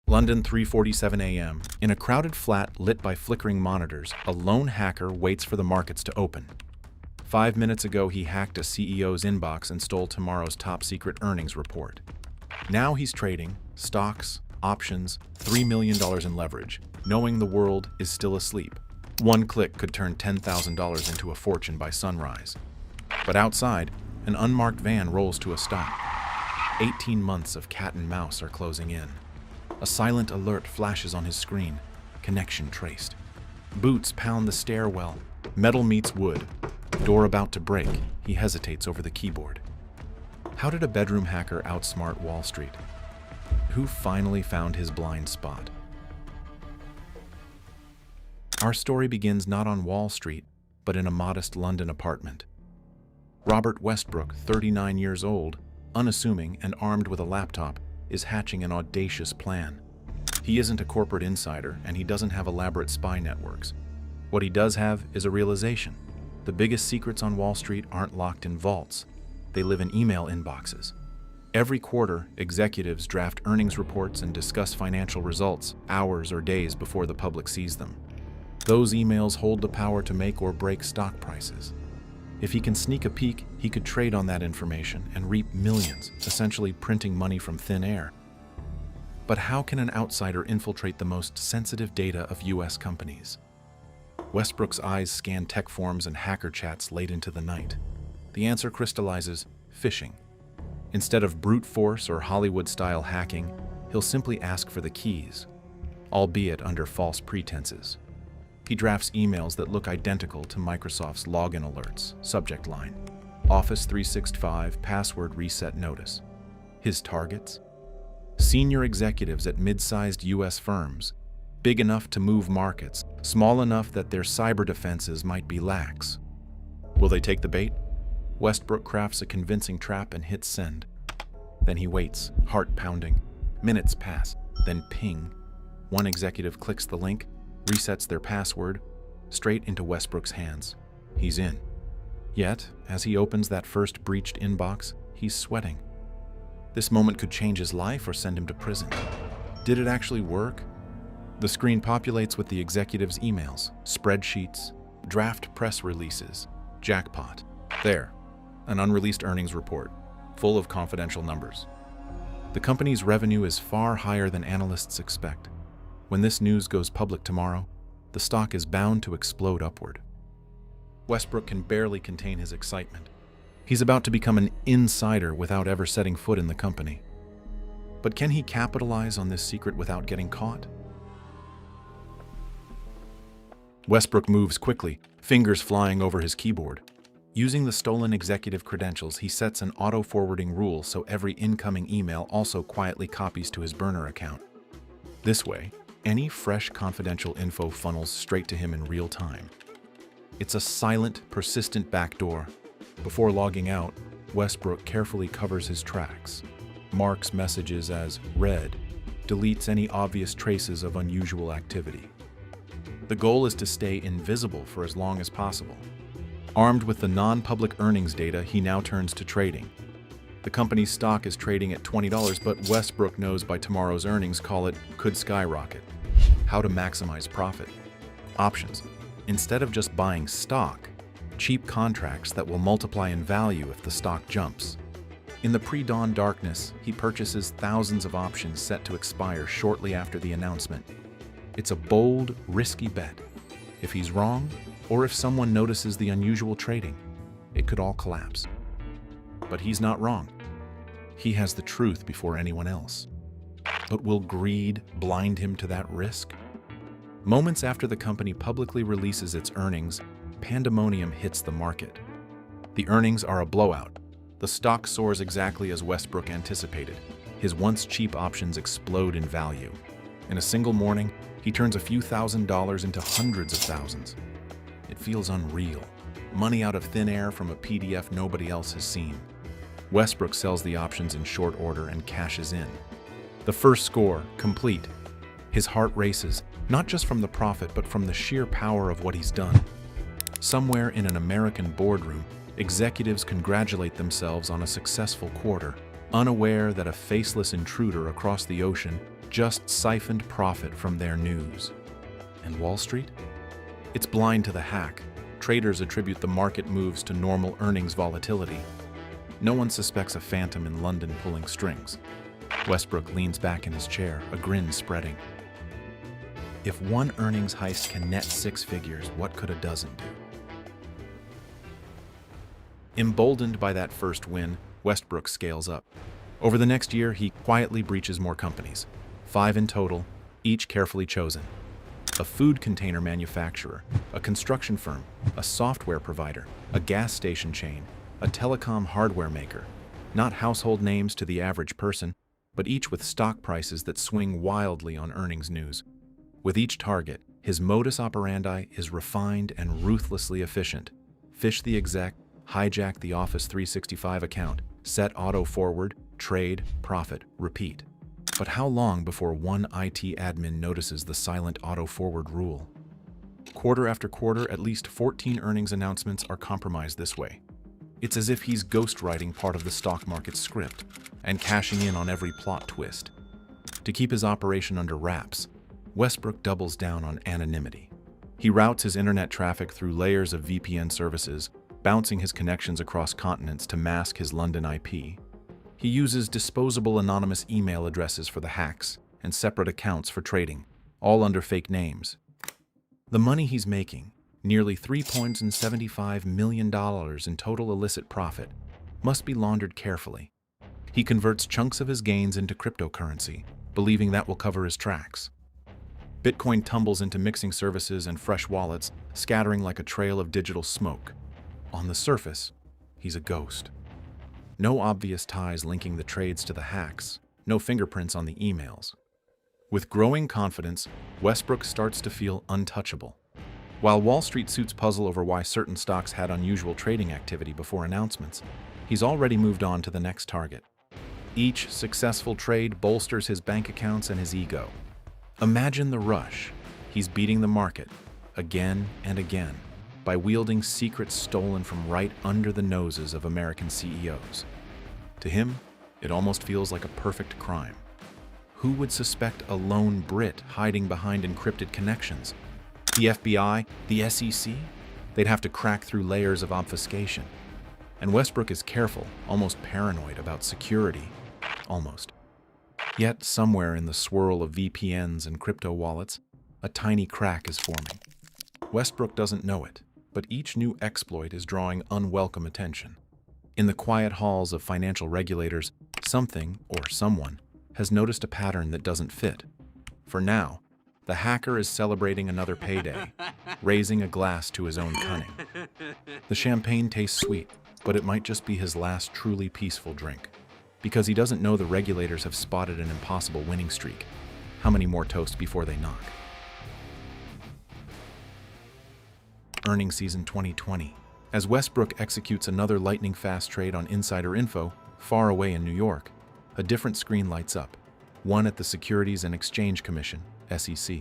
London, 3:47 a.m. In a crowded flat lit by flickering monitors, a lone hacker waits for the markets to open. 5 minutes ago, he hacked a CEO's inbox and stole tomorrow's top-secret earnings report. Now he's trading stocks, options, $3 million in leverage, knowing the world is still asleep. One click could turn $10,000 into a fortune by sunrise. But outside, an unmarked van rolls to a stop. 18 months of cat and mouse are closing in. A silent alert flashes on his screen. Connection traced. Boots pound the stairwell. Metal meets wood. Door about to break. He hesitates over the keyboard. How did a bedroom hacker outsmart Wall Street? Who finally found his blind spot? Our story begins not on Wall Street, but in a modest London apartment. Robert Westbrook, 39 years old, unassuming and armed with a laptop, is hatching an audacious plan. He isn't a corporate insider, and he doesn't have elaborate spy networks. What he does have is a realization. The biggest secrets on Wall Street aren't locked in vaults. They live in email inboxes. Every quarter, executives draft earnings reports and discuss financial results hours or days before the public sees them. Those emails hold the power to make or break stock prices. If he can sneak a peek, he could trade on that information and reap millions, essentially printing money from thin air. But how can an outsider infiltrate the most sensitive data of US companies? Westbrook's eyes scan tech forums and hacker chats late into the night. The answer crystallizes: phishing. Instead of brute force or Hollywood-style hacking, he'll simply ask for the keys, albeit under false pretenses. He drafts emails that look identical to Microsoft's login alerts. Subject line: Office 365 password reset notice. His targets? Senior executives at mid-sized US firms, big enough to move markets, small enough that their cyber defenses might be lax. Will they take the bait? Westbrook crafts a convincing trap and hits send. Then he waits, heart pounding. Minutes pass, then ping. One executive clicks the link, resets their password, straight into Westbrook's hands. He's in. Yet, as he opens that first breached inbox, he's sweating. This moment could change his life or send him to prison. Did it actually work? The screen populates with the executive's emails, spreadsheets, draft press releases. Jackpot. There, an unreleased earnings report, full of confidential numbers. The company's revenue is far higher than analysts expect. When this news goes public tomorrow, the stock is bound to explode upward. Westbrook can barely contain his excitement. He's about to become an insider without ever setting foot in the company. But can he capitalize on this secret without getting caught? Westbrook moves quickly, fingers flying over his keyboard. Using the stolen executive credentials, he sets an auto-forwarding rule so every incoming email also quietly copies to his burner account. This way, any fresh confidential info funnels straight to him in real time. It's a silent, persistent backdoor. Before logging out, Westbrook carefully covers his tracks, marks messages as read, deletes any obvious traces of unusual activity. The goal is to stay invisible for as long as possible. Armed with the non-public earnings data, he now turns to trading. The company's stock is trading at $20, but Westbrook knows by tomorrow's earnings call it could skyrocket. How to maximize profit? Options. Instead of just buying stock, cheap contracts that will multiply in value if the stock jumps. In the pre-dawn darkness, he purchases thousands of options set to expire shortly after the announcement. It's a bold, risky bet. If he's wrong, or if someone notices the unusual trading, it could all collapse. But he's not wrong. He has the truth before anyone else. But will greed blind him to that risk? Moments after the company publicly releases its earnings, pandemonium hits the market. The earnings are a blowout. The stock soars exactly as Westbrook anticipated. His once cheap options explode in value. In a single morning, he turns a few $1,000s into hundreds of thousands. It feels unreal. Money out of thin air from a PDF nobody else has seen. Westbrook sells the options in short order and cashes in. The first score, complete. His heart races, not just from the profit, but from the sheer power of what he's done. Somewhere in an American boardroom, executives congratulate themselves on a successful quarter, unaware that a faceless intruder across the ocean just siphoned profit from their news. And Wall Street? It's blind to the hack. Traders attribute the market moves to normal earnings volatility. No one suspects a phantom in London pulling strings. Westbrook leans back in his chair, a grin spreading. If one earnings heist can net 6 figures, what could a dozen do? Emboldened by that first win, Westbrook scales up. Over the next year, he quietly breaches more companies, 5 in total, each carefully chosen. A food container manufacturer, a construction firm, a software provider, a gas station chain, a telecom hardware maker. Not household names to the average person, but each with stock prices that swing wildly on earnings news. With each target, his modus operandi is refined and ruthlessly efficient. Phish the exec, hijack the Office 365 account, set auto forward, trade, profit, repeat. But how long before one IT admin notices the silent auto forward rule? Quarter after quarter, at least 14 earnings announcements are compromised this way. It's as if he's ghostwriting part of the stock market script and cashing in on every plot twist. To keep his operation under wraps, Westbrook doubles down on anonymity. He routes his internet traffic through layers of VPN services, bouncing his connections across continents to mask his London IP. He uses disposable anonymous email addresses for the hacks and separate accounts for trading, all under fake names. The money he's making, nearly $3.75 million in total illicit profit, must be laundered carefully. He converts chunks of his gains into cryptocurrency, believing that will cover his tracks. Bitcoin tumbles into mixing services and fresh wallets, scattering like a trail of digital smoke. On the surface, he's a ghost. No obvious ties linking the trades to the hacks, no fingerprints on the emails. With growing confidence, Westbrook starts to feel untouchable. While Wall Street suits puzzle over why certain stocks had unusual trading activity before announcements, he's already moved on to the next target. Each successful trade bolsters his bank accounts and his ego. Imagine the rush. He's beating the market, again and again, by wielding secrets stolen from right under the noses of American CEOs. To him, it almost feels like a perfect crime. Who would suspect a lone Brit hiding behind encrypted connections? The FBI? The SEC? They'd have to crack through layers of obfuscation. And Westbrook is careful, almost paranoid about security. Almost. Yet, somewhere in the swirl of VPNs and crypto wallets, a tiny crack is forming. Westbrook doesn't know it, but each new exploit is drawing unwelcome attention. In the quiet halls of financial regulators, something, or someone, has noticed a pattern that doesn't fit. For now, the hacker is celebrating another payday, raising a glass to his own cunning. The champagne tastes sweet, but it might just be his last truly peaceful drink. Because he doesn't know the regulators have spotted an impossible winning streak. How many more toast before they knock? Earnings season 2020. As Westbrook executes another lightning-fast trade on insider info, far away in New York, a different screen lights up, one at the Securities and Exchange Commission, SEC.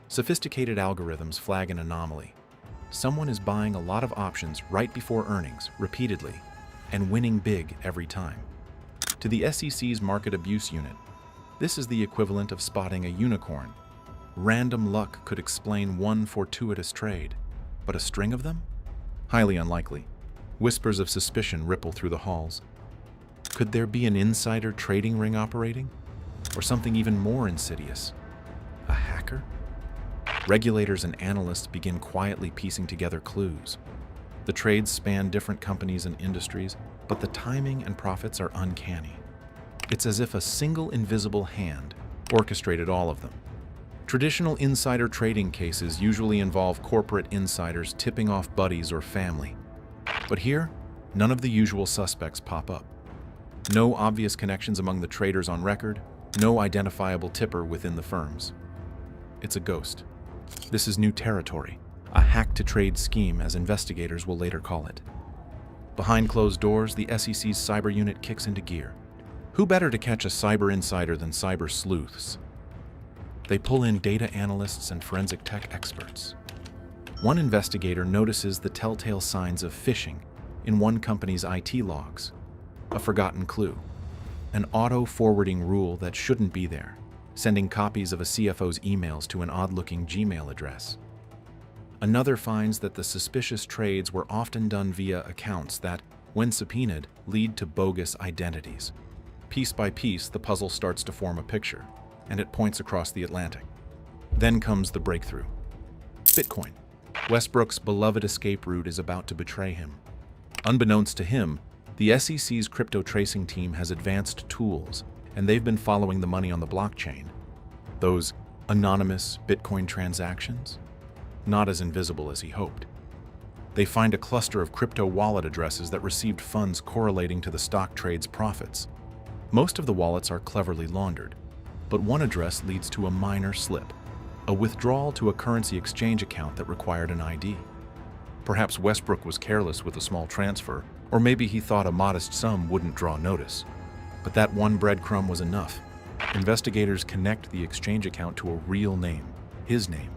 Sophisticated algorithms flag an anomaly. Someone is buying a lot of options right before earnings, repeatedly, and winning big every time. To the SEC's Market Abuse Unit, this is the equivalent of spotting a unicorn. Random luck could explain one fortuitous trade, but a string of them? Highly unlikely. Whispers of suspicion ripple through the halls. Could there be an insider trading ring operating? Or something even more insidious? A hacker? Regulators and analysts begin quietly piecing together clues. The trades span different companies and industries, but the timing and profits are uncanny. It's as if a single invisible hand orchestrated all of them. Traditional insider trading cases usually involve corporate insiders tipping off buddies or family. But here, none of the usual suspects pop up. No obvious connections among the traders on record, no identifiable tipper within the firms. It's a ghost. This is new territory, a hack-to-trade scheme, as investigators will later call it. Behind closed doors, the SEC's cyber unit kicks into gear. Who better to catch a cyber insider than cyber sleuths? They pull in data analysts and forensic tech experts. One investigator notices the telltale signs of phishing in one company's IT logs. A forgotten clue. An auto-forwarding rule that shouldn't be there. sending copies of a CFO's emails to an odd-looking Gmail address. Another finds that the suspicious trades were often done via accounts that, when subpoenaed, lead to bogus identities. Piece by piece, the puzzle starts to form a picture, and it points across the Atlantic. Then comes the breakthrough. Bitcoin. Westbrook's beloved escape route is about to betray him. Unbeknownst to him, the SEC's crypto tracing team has advanced tools, and they've been following the money on the blockchain. Those anonymous Bitcoin transactions? Not as invisible as he hoped. They find a cluster of crypto wallet addresses that received funds correlating to the stock trade's profits. Most of the wallets are cleverly laundered, but one address leads to a minor slip, a withdrawal to a currency exchange account that required an ID. Perhaps Westbrook was careless with a small transfer, or maybe he thought a modest sum wouldn't draw notice. But that one breadcrumb was enough. Investigators connect the exchange account to a real name, his name,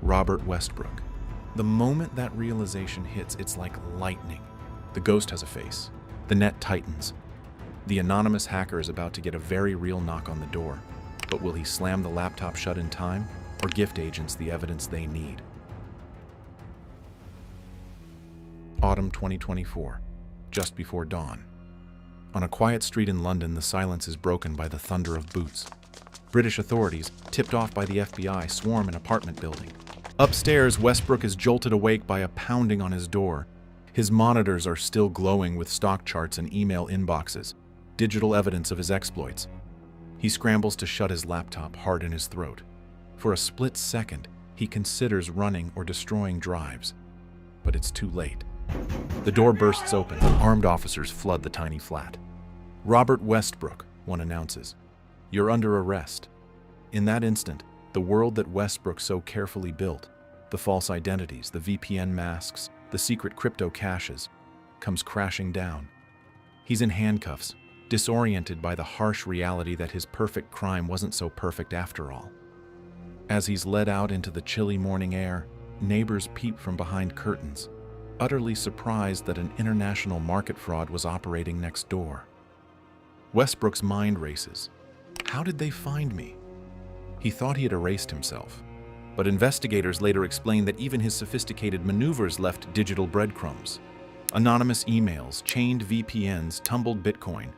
Robert Westbrook. The moment that realization hits, it's like lightning. The ghost has a face. The net tightens. The anonymous hacker is about to get a very real knock on the door. But will he slam the laptop shut in time, or gift agents the evidence they need? Autumn 2024, just before dawn. On a quiet street in London, the silence is broken by the thunder of boots. British authorities, tipped off by the FBI, swarm an apartment building. Upstairs, Westbrook is jolted awake by a pounding on his door. His monitors are still glowing with stock charts and email inboxes, digital evidence of his exploits. He scrambles to shut his laptop hard in his throat. For a split second, he considers running or destroying drives. But it's too late. The door bursts open. Armed officers flood the tiny flat. "Robert Westbrook," one announces. "You're under arrest." In that instant, the world that Westbrook so carefully built, the false identities, the VPN masks, the secret crypto caches, comes crashing down. He's in handcuffs, disoriented by the harsh reality that his perfect crime wasn't so perfect after all. As he's led out into the chilly morning air, neighbors peep from behind curtains, utterly surprised that an international market fraud was operating next door. Westbrook's mind races. How did they find me? He thought he had erased himself, but investigators later explained that even his sophisticated maneuvers left digital breadcrumbs. Anonymous emails, chained VPNs, tumbled Bitcoin,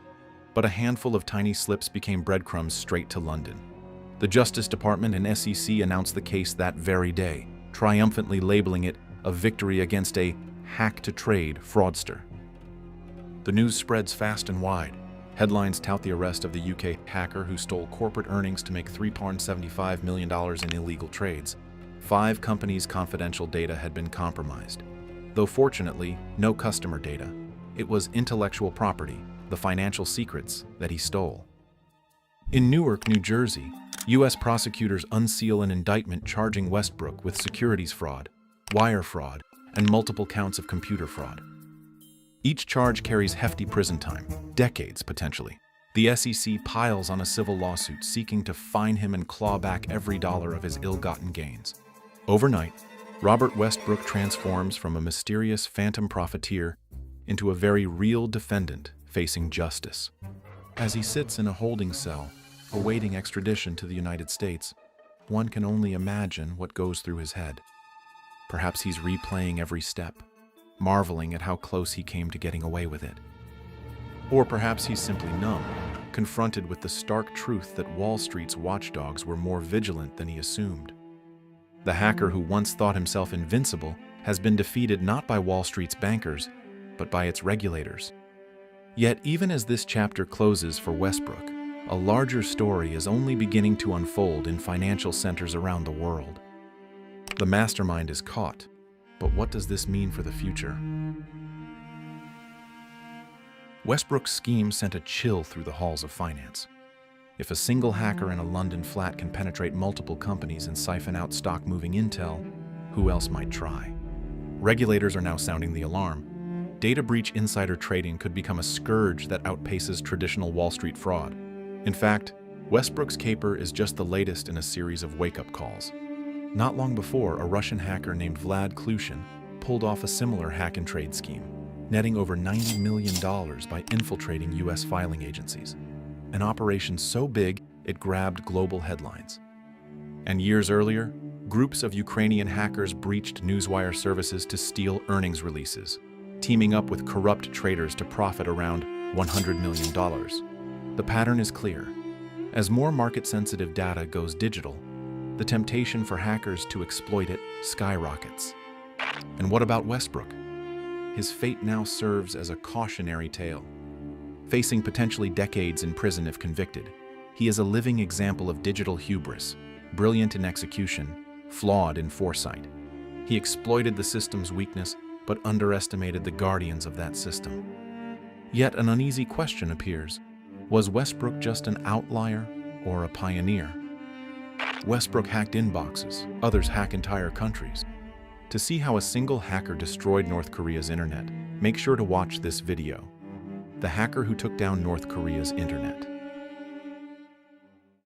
but a handful of tiny slips became breadcrumbs straight to London. The Justice Department and SEC announced the case that very day, triumphantly labeling it a victory against a hack-to-trade fraudster. The news spreads fast and wide. Headlines tout the arrest of the UK hacker who stole corporate earnings to make $375 million in illegal trades. 5 companies' confidential data had been compromised. Though fortunately, no customer data. It was intellectual property, the financial secrets, that he stole. In Newark, New Jersey, U.S. prosecutors unseal an indictment charging Westbrook with securities fraud, wire fraud, and multiple counts of computer fraud. Each charge carries hefty prison time, decades potentially. The SEC piles on a civil lawsuit seeking to fine him and claw back every dollar of his ill-gotten gains. Overnight, Robert Westbrook transforms from a mysterious phantom profiteer into a very real defendant facing justice. As he sits in a holding cell, awaiting extradition to the United States, one can only imagine what goes through his head. Perhaps he's replaying every step, marveling at how close he came to getting away with it. Or perhaps he's simply numb, confronted with the stark truth that Wall Street's watchdogs were more vigilant than he assumed. The hacker who once thought himself invincible has been defeated not by Wall Street's bankers, but by its regulators. Yet even as this chapter closes for Westbrook, a larger story is only beginning to unfold in financial centers around the world. The mastermind is caught, but what does this mean for the future? Westbrook's scheme sent a chill through the halls of finance. If a single hacker in a London flat can penetrate multiple companies and siphon out stock-moving intel, who else might try? Regulators are now sounding the alarm. Data breach insider trading could become a scourge that outpaces traditional Wall Street fraud. In fact, Westbrook's caper is just the latest in a series of wake-up calls. Not long before, a Russian hacker named Vlad Klushin pulled off a similar hack-and-trade scheme, netting over $90 million by infiltrating U.S. filing agencies. An operation so big, it grabbed global headlines. And years earlier, groups of Ukrainian hackers breached newswire services to steal earnings releases, teaming up with corrupt traders to profit around $100 million. The pattern is clear. As more market-sensitive data goes digital, the temptation for hackers to exploit it skyrockets. And what about Westbrook? His fate now serves as a cautionary tale. Facing potentially decades in prison if convicted, he is a living example of digital hubris, brilliant in execution, flawed in foresight. He exploited the system's weakness, but underestimated the guardians of that system. Yet an uneasy question appears. Was Westbrook just an outlier or a pioneer? Westbrook hacked inboxes, others hack entire countries. To see how a single hacker destroyed North Korea's internet, make sure to watch this video. The hacker who took down North Korea's internet.